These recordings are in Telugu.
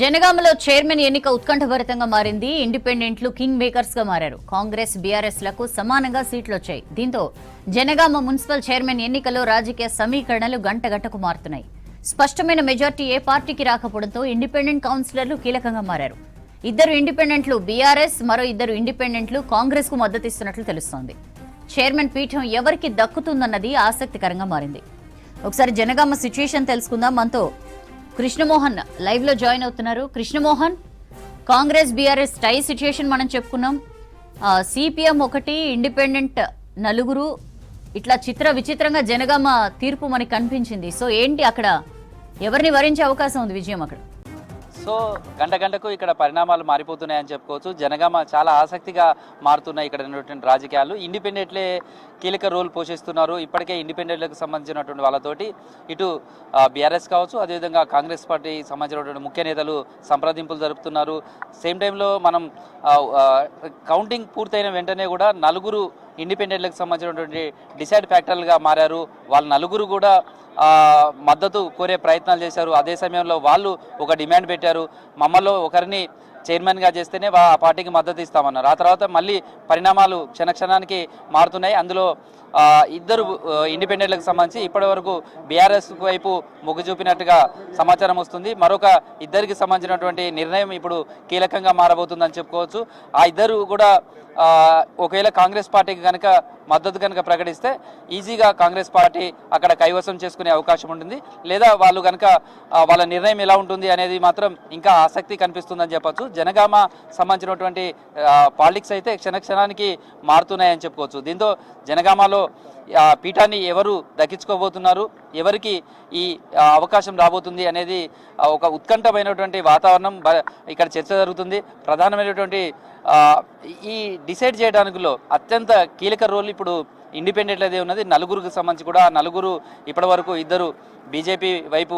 జనగామలో చైర్మన్ ఎన్నిక ఉత్కంఠభరితంగా మారింది. ఇండిపెండెంట్లు కింగ్ మేకర్స్ గా మారారు. కాంగ్రెస్ బీఆర్ఎస్ లకు సమానంగా సీట్లు వచ్చాయి. దీంతో జనగామ మున్సిపల్ చైర్మన్ ఎన్నికలో రాజకీయ సమీకరణలు గంటగంటకు మారుతున్నాయి. స్పష్టమైన మెజార్టీ ఏ పార్టీకి రాకపోవడంతో ఇండిపెండెంట్ కౌన్సిలర్లు కీలకంగా మారారు. ఇద్దరు ఇండిపెండెంట్లు బీఆర్ఎస్, మరో ఇద్దరు ఇండిపెండెంట్లు కాంగ్రెస్ కు మద్దతిస్తున్నట్లు తెలుస్తోంది. చైర్మన్ పీఠం ఎవరికి దక్కుతుందన్నది ఆసక్తికరంగా మారింది. ఒకసారి జనగామ సిచ్యుయేషన్ తెలుసుకుందాం. మనతో కృష్ణమోహన్ లైవ్ లో జాయిన్ అవుతున్నారు. కృష్ణమోహన్, కాంగ్రెస్ బీఆర్ఎస్ టై సిచ్యుయేషన్ మనం చెప్పుకున్నాం. సిపిఎం ఒకటి, ఇండిపెండెంట్ నలుగురు, ఇట్లా విచిత్రంగా జనగామ తీర్పు మనకి కనిపించింది. సో ఏంటి అక్కడ ఎవరిని వరించే అవకాశం ఉంది విజయం అక్కడ? సో గంటకు ఇక్కడ పరిణామాలు మారిపోతున్నాయని చెప్పుకోవచ్చు. జనగామ చాలా ఆసక్తిగా మారుతున్నాయి ఇక్కడ ఉన్నటువంటి రాజకీయాలు. ఇండిపెండెంట్లే కీలక రోల్ పోషిస్తున్నారు. ఇప్పటికే ఇండిపెండెంట్లకు సంబంధించినటువంటి వాళ్ళతోటి ఇటు బీఆర్ఎస్ కావచ్చు, అదేవిధంగా కాంగ్రెస్ పార్టీ సంబంధించినటువంటి ముఖ్య నేతలు సంప్రదింపులు జరుపుతున్నారు. సేమ్ టైంలో మనం కౌంటింగ్ పూర్తయిన వెంటనే కూడా నలుగురు ఇండిపెండెంట్లకు సంబంధించినటువంటి డిసైడ్ ఫ్యాక్టర్లుగా మారారు. వాళ్ళ నలుగురు కూడా మద్దతు కోరే ప్రయత్నాలు చేశారు. అదే సమయంలో వాళ్ళు ఒక డిమాండ్ పెట్టారు, మమ్మల్ని ఒకరిని చైర్మన్గా చేస్తేనే ఆ పార్టీకి మద్దతు ఇస్తామన్నారు. ఆ తర్వాత మళ్ళీ పరిణామాలు క్షణక్షణానికి మారుతున్నాయి. అందులో ఇద్దరు ఇండిపెండెంట్లకు సంబంధించి ఇప్పటి వరకు బీఆర్ఎస్ వైపు మొగ్గు చూపినట్టుగా సమాచారం వస్తుంది. మరొక ఇద్దరికి సంబంధించినటువంటి నిర్ణయం ఇప్పుడు కీలకంగా మారబోతుందని చెప్పుకోవచ్చు. ఆ ఇద్దరు కూడా ఒకవేళ కాంగ్రెస్ పార్టీకి కనుక మద్దతు కనుక ప్రకటిస్తే ఈజీగా కాంగ్రెస్ పార్టీ అక్కడ కైవసం చేసుకునే అవకాశం ఉంటుంది. లేదా వాళ్ళు కనుక వాళ్ళ నిర్ణయం ఎలా ఉంటుంది అనేది మాత్రం ఇంకా ఆసక్తి కనిపిస్తుందని చెప్పచ్చు. జనగామ సంబంధించినటువంటి పాలిటిక్స్ అయితే క్షణక్షణానికి మారుతున్నాయని చెప్పుకోవచ్చు. దీంతో జనగామలో పీఠాన్ని ఎవరు దక్కించుకోబోతున్నారు, ఎవరికి ఈ అవకాశం రాబోతుంది అనేది ఒక ఉత్కంఠమైనటువంటి వాతావరణం ఇక్కడ చర్చ జరుగుతుంది. ప్రధానమైనటువంటి ఈ డిసైడ్ చేయడానికిలో అత్యంత కీలక రోల్ ఇప్పుడు ఇండిపెండెంట్లదే ఉన్నది. నలుగురికి సంబంధించి కూడా నలుగురు ఇప్పటి వరకు ఇద్దరు బీజేపీ వైపు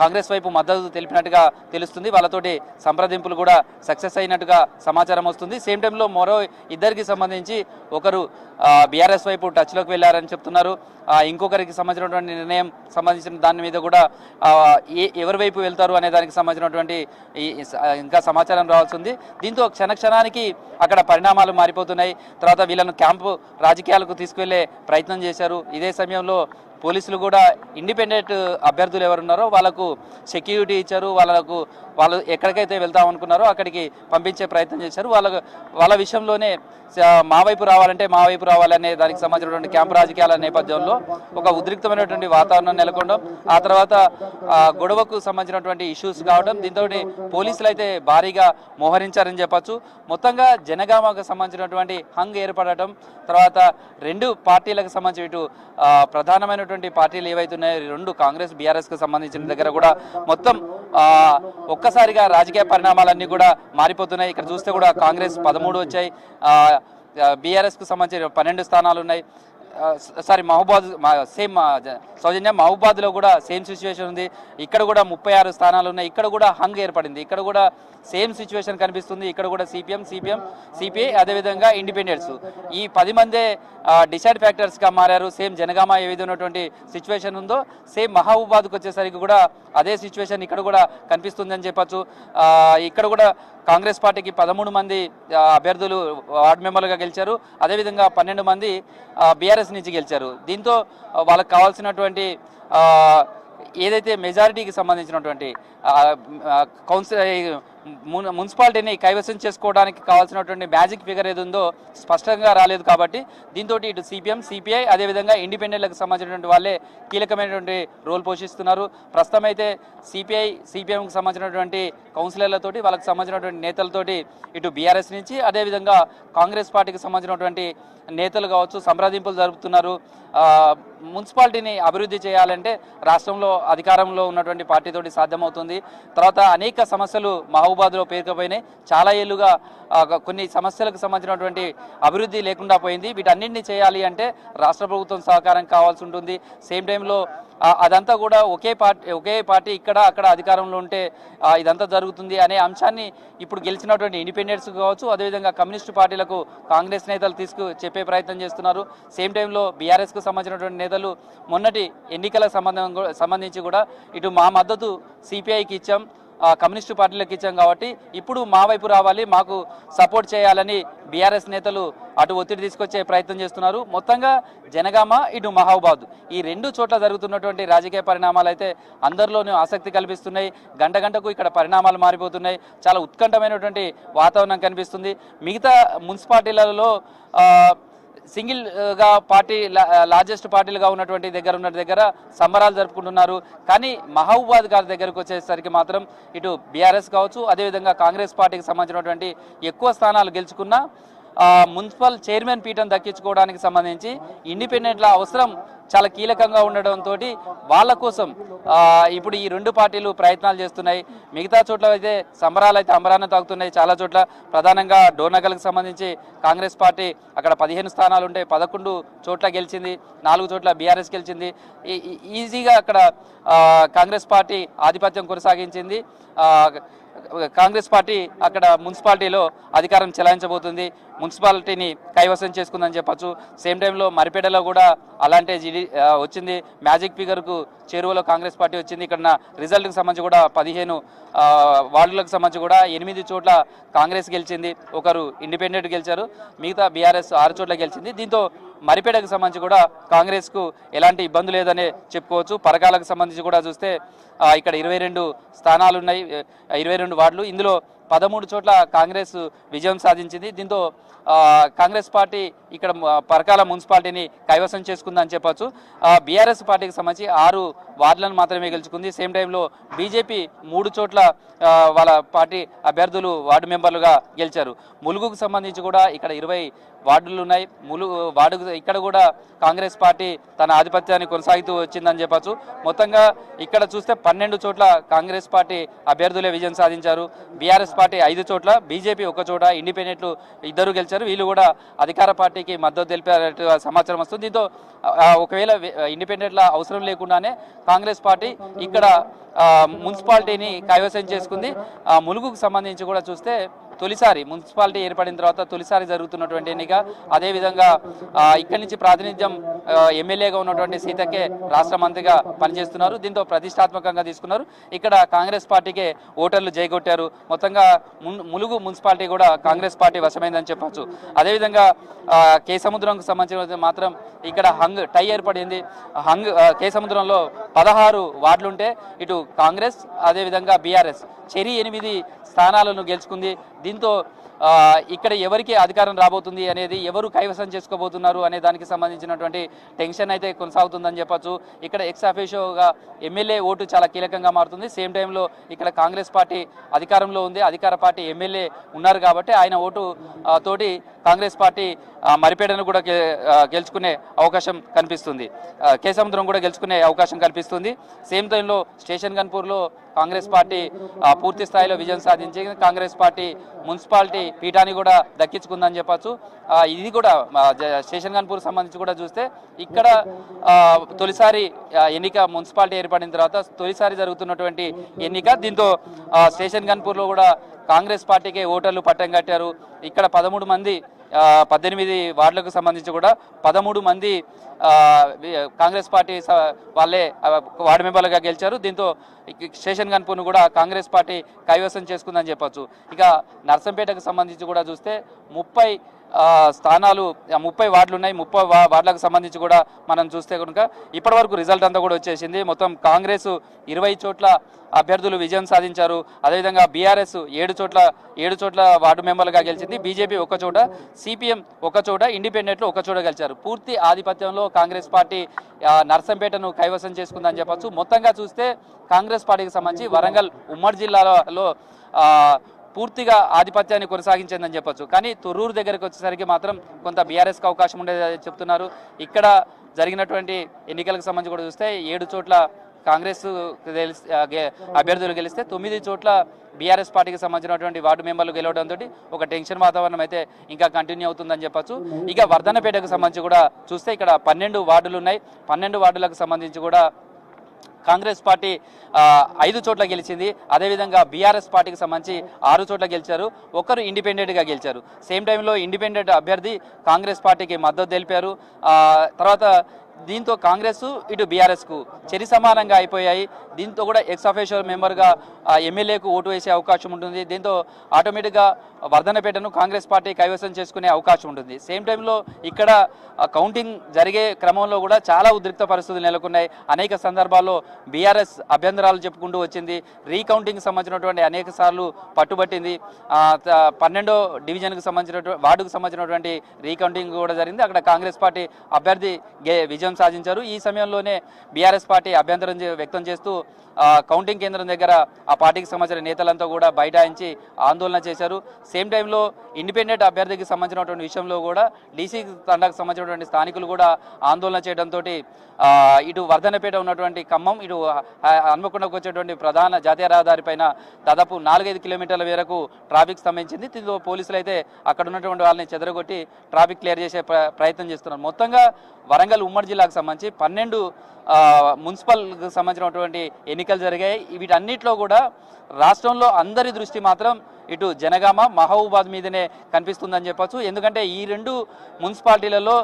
కాంగ్రెస్ వైపు మద్దతు తెలిపినట్టుగా తెలుస్తుంది. వాళ్ళతోటి సంప్రదింపులు కూడా సక్సెస్ అయినట్టుగా సమాచారం వస్తుంది. సేమ్ టైంలో మరో ఇద్దరికి సంబంధించి ఒకరు బీఆర్ఎస్ వైపు టచ్లోకి వెళ్ళారని చెప్తున్నారు. ఇంకొకరికి సంబంధించినటువంటి నిర్ణయం సంబంధించిన దాని మీద కూడా ఎవరి వైపు వెళ్తారు అనే దానికి సంబంధించినటువంటి ఇంకా సమాచారం రావాల్సి ఉంది. దీంతో క్షణక్షణానికి అక్కడ పరిణామాలు మారిపోతున్నాయి. తర్వాత వీళ్ళను క్యాంపు రాజకీయాలకు తీసుకువెళ్లే ప్రయత్నం చేశారు. ఇదే సమయంలో పోలీసులు కూడా ఇండిపెండెంట్ అభ్యర్థులు ఎవరున్నారో వాళ్ళకు సెక్యూరిటీ ఇచ్చారు. వాళ్ళు ఎక్కడికైతే వెళ్తామనుకున్నారో అక్కడికి పంపించే ప్రయత్నం చేశారు. వాళ్ళ విషయంలోనే మా వైపు రావాలనే దానికి సంబంధించినటువంటి క్యాంపు రాజకీయాల నేపథ్యంలో ఒక ఉద్రిక్తమైనటువంటి వాతావరణం నెలకొనడం, ఆ తర్వాత గొడవకు సంబంధించినటువంటి ఇష్యూస్ కావడం, దీంతో పోలీసులు అయితే భారీగా మోహరించారని చెప్పచ్చు. మొత్తంగా జనగామకు సంబంధించినటువంటి హంగ్ ఏర్పడటం, తర్వాత రెండు పార్టీలకు సంబంధించి ఇటు ప్రధానమైనటువంటి పార్టీలు ఏవైతున్నాయో రెండు కాంగ్రెస్ బీఆర్ఎస్కు సంబంధించిన దగ్గర కూడా మొత్తం ఒక్కసారిగా రాజకీయ పరిణామాలన్నీ కూడా మారిపోతున్నాయి. ఇక్కడ చూస్తే కూడా కాంగ్రెస్ 13 వచ్చాయి, బీఆర్ఎస్కు సంబంధించిన 12 స్థానాలు ఉన్నాయి. మహబూబాద్లో కూడా సేమ్ సిచ్యువేషన్ ఉంది. ఇక్కడ కూడా 36 స్థానాలు ఉన్నాయి. ఇక్కడ కూడా హంగ్ ఏర్పడింది. ఇక్కడ కూడా సేమ్ సిచ్యువేషన్ కనిపిస్తుంది. ఇక్కడ కూడా సిపిఎం, సిపిఐ, అదేవిధంగా ఇండిపెండెంట్స్, ఈ 10 మందే డిసైడ్ ఫ్యాక్టర్స్గా మారారు. సేమ్ జనగామ ఏ విధమైనటువంటి సిచ్యువేషన్ ఉందో సేమ్ మహబూబాద్కు వచ్చేసరికి కూడా అదే సిచ్యువేషన్ ఇక్కడ కూడా కనిపిస్తుంది అని చెప్పచ్చు. ఇక్కడ కూడా కాంగ్రెస్ పార్టీకి 13 మంది అభ్యర్థులు వార్డు మెంబర్లుగా గెలిచారు. అదేవిధంగా 12 మంది బీఆర్ఎస్ నుంచి గెలిచారు. దీంతో వాళ్ళకి కావాల్సినటువంటి ఏదైతే మెజారిటీకి సంబంధించినటువంటి మున్సిపాలిటీని కైవసం చేసుకోవడానికి కావాల్సినటువంటి మ్యాజిక్ ఫిగర్ ఏది ఉందో స్పష్టంగా రాలేదు. కాబట్టి దీంతో ఇటు సిపిఎం, సిపిఐ, అదేవిధంగా ఇండిపెండెంట్లకు సంబంధించినటువంటి వాళ్ళే కీలకమైనటువంటి రోల్ పోషిస్తున్నారు. ప్రస్తుతం అయితే సిపిఎంకి సంబంధించినటువంటి కౌన్సిలర్లతోటి, వాళ్ళకి సంబంధించినటువంటి నేతలతోటి ఇటు బీఆర్ఎస్ నుంచి అదేవిధంగా కాంగ్రెస్ పార్టీకి సంబంధించినటువంటి నేతలు కావచ్చు సంప్రదింపులు జరుపుతున్నారు. మున్సిపాలిటీని అభివృద్ధి చేయాలంటే రాష్ట్రంలో అధికారంలో ఉన్నటువంటి పార్టీతోటి సాధ్యమవుతుంది. తర్వాత అనేక సమస్యలు మహబూబాద్లో పేరుకుపోయినాయి. చాలా ఏళ్ళుగా కొన్ని సమస్యలకు సంబంధించినటువంటి అభివృద్ధి లేకుండా పోయింది. వీటన్నింటినీ చేయాలి అంటే రాష్ట్ర ప్రభుత్వం సహకారం కావాల్సి ఉంటుంది. సేమ్ టైంలో అదంతా కూడా ఒకే పార్టీ ఇక్కడ అక్కడ అధికారంలో ఉంటే ఇదంతా జరుగుతుంది అనే అంశాన్ని ఇప్పుడు గెలిచినటువంటి ఇండిపెండెంట్స్ కావచ్చు, అదేవిధంగా కమ్యూనిస్టు పార్టీలకు కాంగ్రెస్ నేతలు చెప్పే ప్రయత్నం చేస్తున్నారు. సేమ్ టైంలో బీఆర్ఎస్కు సంబంధించినటువంటి నేతలు మొన్నటి ఎన్నికల సంబంధించి కూడా ఇటు మా మద్దతు సిపిఐకి ఇచ్చాం, కమ్యూనిస్టు పార్టీలకు ఇచ్చాం కాబట్టి ఇప్పుడు మా వైపు రావాలి, మాకు సపోర్ట్ చేయాలని బీఆర్ఎస్ నేతలు అటు ఒత్తిడి తీసుకొచ్చే ప్రయత్నం చేస్తున్నారు. మొత్తంగా జనగామ ఇటు మహబూబాద్ ఈ రెండు చోట్ల జరుగుతున్నటువంటి రాజకీయ పరిణామాలు అయితే అందరిలోనూ ఆసక్తి కల్పిస్తున్నాయి. గంట గంటకు ఇక్కడ పరిణామాలు మారిపోతున్నాయి. చాలా ఉత్కంఠమైనటువంటి వాతావరణం కనిపిస్తుంది. మిగతా మున్సిపాలిటీలలో సింగిల్ గా పార్టీ లార్జెస్ట్ పార్టీలుగా ఉన్నటువంటి దగ్గర సంబరాలు జరుపుకుంటున్నారు. కానీ మహబూబాద్ గారి దగ్గరకు వచ్చేసరికి మాత్రం ఇటు బీఆర్ఎస్ కావచ్చు, అదేవిధంగా కాంగ్రెస్ పార్టీకి సంబంధించినటువంటి ఎక్కువ స్థానాలు గెలుచుకున్న మున్సిపల్ చైర్మన్ పీఠం దక్కించుకోవడానికి సంబంధించి ఇండిపెండెంట్ల అవసరం చాలా కీలకంగా ఉండడంతో వాళ్ళ కోసం ఇప్పుడు ఈ రెండు పార్టీలు ప్రయత్నాలు చేస్తున్నాయి. మిగతా చోట్ల అయితే సంబరాలు అయితే అంబరాన్ని తాగుతున్నాయి. చాలా చోట్ల ప్రధానంగా డోర్నగల్కి సంబంధించి కాంగ్రెస్ పార్టీ అక్కడ 15 స్థానాలు ఉంటే 11 చోట్ల గెలిచింది, 4 చోట్ల బీఆర్ఎస్ గెలిచింది. ఈజీగా అక్కడ కాంగ్రెస్ పార్టీ ఆధిపత్యం కొనసాగించింది. కాంగ్రెస్ పార్టీ అక్కడ మున్సిపాలిటీలో అధికారం చెలాయించబోతుంది, మున్సిపాలిటీని కైవసం చేసుకుందని చెప్పచ్చు. సేమ్ టైంలో మరిపేటలో కూడా అలాంటి వచ్చింది. మ్యాజిక్ ఫిగర్కు చేరువలో కాంగ్రెస్ పార్టీ వచ్చింది. ఇక్కడ రిజల్ట్కి సంబంధించి కూడా 15 వార్డులకు సంబంధించి కూడా 8 చోట్ల కాంగ్రెస్ గెలిచింది, ఒకరు ఇండిపెండెంట్ గెలిచారు, మిగతా బీఆర్ఎస్ 6 చోట్ల గెలిచింది. దీంతో మరిపేటకు సంబంధించి కూడా కాంగ్రెస్కు ఎలాంటి ఇబ్బంది లేదని చెప్పుకోవచ్చు. పరకాలకు సంబంధించి కూడా చూస్తే ఇక్కడ 22 స్థానాలు ఉన్నాయి, 22 వార్డులు. ఇందులో 13 చోట్ల కాంగ్రెస్ విజయం సాధించింది. దీంతో కాంగ్రెస్ పార్టీ ఇక్కడ పరకాల మున్సిపాలిటీని కైవసం చేసుకుందని చెప్పొచ్చు. బీఆర్ఎస్ పార్టీకి సంబంధించి 6 వార్డులను మాత్రమే గెలుచుకుంది. సేమ్ టైంలో బీజేపీ 3 చోట్ల వాళ్ళ పార్టీ అభ్యర్థులు వార్డు మెంబర్లుగా గెలిచారు. ములుగుకు సంబంధించి కూడా ఇక్కడ 20 వార్డులు ఉన్నాయి. వార్డు ఇక్కడ కూడా కాంగ్రెస్ పార్టీ తన ఆధిపత్యాన్ని కొనసాగుతూ వచ్చిందని చెప్పచ్చు. మొత్తంగా ఇక్కడ చూస్తే 12 చోట్ల కాంగ్రెస్ పార్టీ అభ్యర్థులే విజయం సాధించారు. బీఆర్ఎస్ పార్టీ 5 చోట్ల, బీజేపీ 1 చోట, ఇండిపెండెంట్లు 2 గెలిచారు. వీళ్ళు కూడా అధికార పార్టీకి మద్దతు తెలిపారు సమాచారం వస్తుంది. దీంతో ఒకవేళ ఇండిపెండెంట్ల అవసరం లేకుండానే కాంగ్రెస్ పార్టీ ఇక్కడ మున్సిపాలిటీని కైవసం చేసుకుంది. ములుగుకు సంబంధించి కూడా చూస్తే తొలిసారి మున్సిపాలిటీ ఏర్పడిన తర్వాత తొలిసారి జరుగుతున్నటువంటి ఎన్నిక. అదేవిధంగా ఇక్కడి నుంచి ప్రాతినిధ్యం ఎమ్మెల్యేగా ఉన్నటువంటి సీతకే రాష్ట్ర మంత్రిగా పనిచేస్తున్నారు. దీంతో ప్రతిష్టాత్మకంగా తీసుకున్నారు. ఇక్కడ కాంగ్రెస్ పార్టీకే ఓటర్లు జైగొట్టారు. మొత్తంగా ములుగు మున్సిపాలిటీ కూడా కాంగ్రెస్ పార్టీ వశమైందని చెప్పచ్చు. అదేవిధంగా కేసముద్రంకు సంబంధించిన మాత్రం ఇక్కడ టై ఏర్పడింది. కేసముద్రంలో 16 వార్డులుంటే ఇటు కాంగ్రెస్ అదేవిధంగా బీఆర్ఎస్ చెరి 8 స్థానాలను గెలుచుకుంది. దీంతో ఇక్కడ ఎవరికి అధికారం రాబోతుంది అనేది, ఎవరు కైవసం చేసుకోబోతున్నారు అనే దానికి సంబంధించినటువంటి టెన్షన్ అయితే కొనసాగుతుందని చెప్పచ్చు. ఇక్కడ ఎక్స్ అఫీషియోగా ఎమ్మెల్యే ఓటు చాలా కీలకంగా మారుతుంది. సేమ్ టైంలో ఇక్కడ కాంగ్రెస్ పార్టీ అధికారంలో ఉంది, అధికార పార్టీ ఎమ్మెల్యే ఉన్నారు కాబట్టి ఆయన ఓటు తోటి కాంగ్రెస్ పార్టీ మరిపేడను కూడా గెలుచుకునే అవకాశం కనిపిస్తుంది. కేసముద్రం కూడా గెలుచుకునే అవకాశం కనిపిస్తుంది. సేమ్ టైంలో స్టేషన్ గన్పూర్లో కాంగ్రెస్ పార్టీ పూర్తి స్థాయిలో విజయం సాధించి కాంగ్రెస్ పార్టీ మున్సిపాలిటీ పీఠాన్ని కూడా దక్కించుకుందని చెప్పచ్చు. ఇది కూడా స్టేషన్ గన్పూర్ సంబంధించి కూడా చూస్తే ఇక్కడ తొలిసారి ఎన్నిక మున్సిపాలిటీ ఏర్పడిన తర్వాత తొలిసారి జరుగుతున్నటువంటి ఎన్నిక. దీంతో స్టేషన్ గన్పూర్లో కూడా కాంగ్రెస్ పార్టీకే ఓటర్లు పట్టం కట్టారు. ఇక్కడ 13 మంది 18 వార్డులకు సంబంధించి కూడా 13 మంది కాంగ్రెస్ పార్టీ వాళ్ళే వార్డు మెంబర్లుగా గెలిచారు. దీంతో స్టేషన్ గన్పూర్ను కూడా కాంగ్రెస్ పార్టీ కైవసం చేసుకుందని చెప్పచ్చు. ఇక నర్సంపేటకు సంబంధించి కూడా చూస్తే 30 స్థానాలు 30 వార్డులు ఉన్నాయి. 30 వార్డులకు సంబంధించి కూడా మనం చూస్తే కనుక ఇప్పటి వరకు రిజల్ట్ అంతా కూడా వచ్చేసింది. మొత్తం కాంగ్రెస్ 20 చోట్ల అభ్యర్థులు విజయం సాధించారు. అదేవిధంగా బీఆర్ఎస్ 7 చోట్ల వార్డు మెంబర్లుగా గెలిచింది. బీజేపీ 1 చోట, సిపిఎం 1 చోట, ఇండిపెండెంట్లు 1 చోట గెలిచారు. పూర్తి ఆధిపత్యంలో కాంగ్రెస్ పార్టీ నర్సంపేటను కైవసం చేసుకుందని చెప్పచ్చు. మొత్తంగా చూస్తే కాంగ్రెస్ పార్టీకి సంబంధించి వరంగల్ ఉమ్మడి జిల్లాలో పూర్తిగా ఆధిపత్యాన్ని కొనసాగించిందని చెప్పొచ్చు. కానీ తొర్రూరు దగ్గరకు వచ్చేసరికి మాత్రం కొంత బీఆర్ఎస్కి అవకాశం ఉండేదని చెప్తున్నారు. ఇక్కడ జరిగినటువంటి ఎన్నికలకు సంబంధించి కూడా చూస్తే 7 చోట్ల కాంగ్రెస్ అభ్యర్థులు గెలిస్తే 9 చోట్ల బీఆర్ఎస్ పార్టీకి సంబంధించినటువంటి వార్డు మెంబర్లు గెలవడంతో ఒక టెన్షన్ వాతావరణం అయితే ఇంకా కంటిన్యూ అవుతుందని చెప్పొచ్చు. ఇక వర్ధన్నపేటకు సంబంధించి కూడా చూస్తే ఇక్కడ 12 వార్డులు ఉన్నాయి. 12 వార్డులకు సంబంధించి కూడా కాంగ్రెస్ పార్టీ 5 చోట్ల గెలిచింది. అదేవిధంగా బీఆర్ఎస్ పార్టీకి సంబంధించి 6 చోట్ల గెలిచారు. ఒకరు ఇండిపెండెంట్గా గెలిచారు. సేమ్ టైంలో ఇండిపెండెంట్ అభ్యర్థి కాంగ్రెస్ పార్టీకి మద్దతు తెలిపారు. తర్వాత దీంతో కాంగ్రెస్ ఇటు బీఆర్ఎస్కు చెరి సమానంగా అయిపోయాయి. దీంతో కూడా ఎక్స్ అఫీషియల్ మెంబర్గా ఎమ్మెల్యేకు ఓటు వేసే అవకాశం ఉంటుంది. దీంతో ఆటోమేటిక్గా వర్ధనపేటను కాంగ్రెస్ పార్టీ కైవసం చేసుకునే అవకాశం ఉంటుంది. సేమ్ టైంలో ఇక్కడ కౌంటింగ్ జరిగే క్రమంలో కూడా చాలా ఉద్రిక్త పరిస్థితులు నెలకొన్నాయి. అనేక సందర్భాల్లో బీఆర్ఎస్ అభ్యంతరాలు చెప్పుకుంటూ వచ్చింది. రీకౌంటింగ్కి సంబంధించినటువంటి అనేక సార్లు పట్టుబట్టింది. 12వ డివిజన్కి సంబంధించినటువంటి వార్డుకు సంబంధించినటువంటి రీకౌంటింగ్ కూడా జరిగింది. అక్కడ కాంగ్రెస్ పార్టీ అభ్యర్థి విజయం సాధించారు. ఈ సమయంలోనే బీఆర్ఎస్ పార్టీ అభ్యంతరం వ్యక్తం చేస్తూ కౌంటింగ్ కేంద్రం దగ్గర ఆ పార్టీకి సంబంధించిన నేతలంతా కూడా బైఠాయించి ఆందోళన చేశారు. సేమ్ టైంలో ఇండిపెండెంట్ అభ్యర్థికి సంబంధించినటువంటి విషయంలో కూడా డీసీ తండాకు సంబంధించినటువంటి స్థానికులు కూడా ఆందోళన చేయడంతో ఇటు వర్ధనపేట ఉన్నటువంటి ఖమ్మం, ఇటు హన్మకొండకు వచ్చేటువంటి ప్రధాన జాతీయ రహదారి పైన దాదాపు 4-5 కిలోమీటర్ల మేరకు ట్రాఫిక్ స్తంభించింది. దీంతో పోలీసులు అయితే అక్కడ ఉన్నటువంటి వాళ్ళని చెదరగొట్టి ట్రాఫిక్ క్లియర్ చేసే ప్రయత్నం చేస్తున్నారు. మొత్తంగా వరంగల్ ఉమ్మడి జిల్లాకు సంబంధించి 12 మున్సిపల్కి సంబంధించినటువంటి ఎన్నికలు జరిగాయి. వీటన్నిటిలో కూడా రాష్ట్రంలో అందరి దృష్టి మాత్రం ఇటు జనగామ, మహబూబాద్ మీదనే కనిపిస్తుందని చెప్పొచ్చు. ఎందుకంటే ఈ 2 మున్సిపాలిటీలలో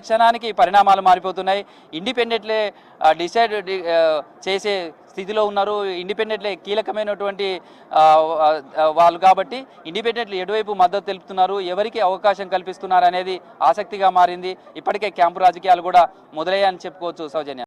క్షణానికి పరిణామాలు మారిపోతున్నాయి. ఇండిపెండెంట్లే డిసైడ్ చేసే స్థితిలో ఉన్నారు. ఇండిపెండెంట్లే కీలకమైనటువంటి వాళ్ళు కాబట్టి ఇండిపెండెంట్లు ఎటువైపు మద్దతు తెలుపుతున్నారు, ఎవరికి అవకాశం కల్పిస్తున్నారు అనేది ఆసక్తిగా మారింది. ఇప్పటికే క్యాంపు రాజకీయాలు కూడా మొదలయ్యాయని చెప్పుకోవచ్చు. సౌజన్య.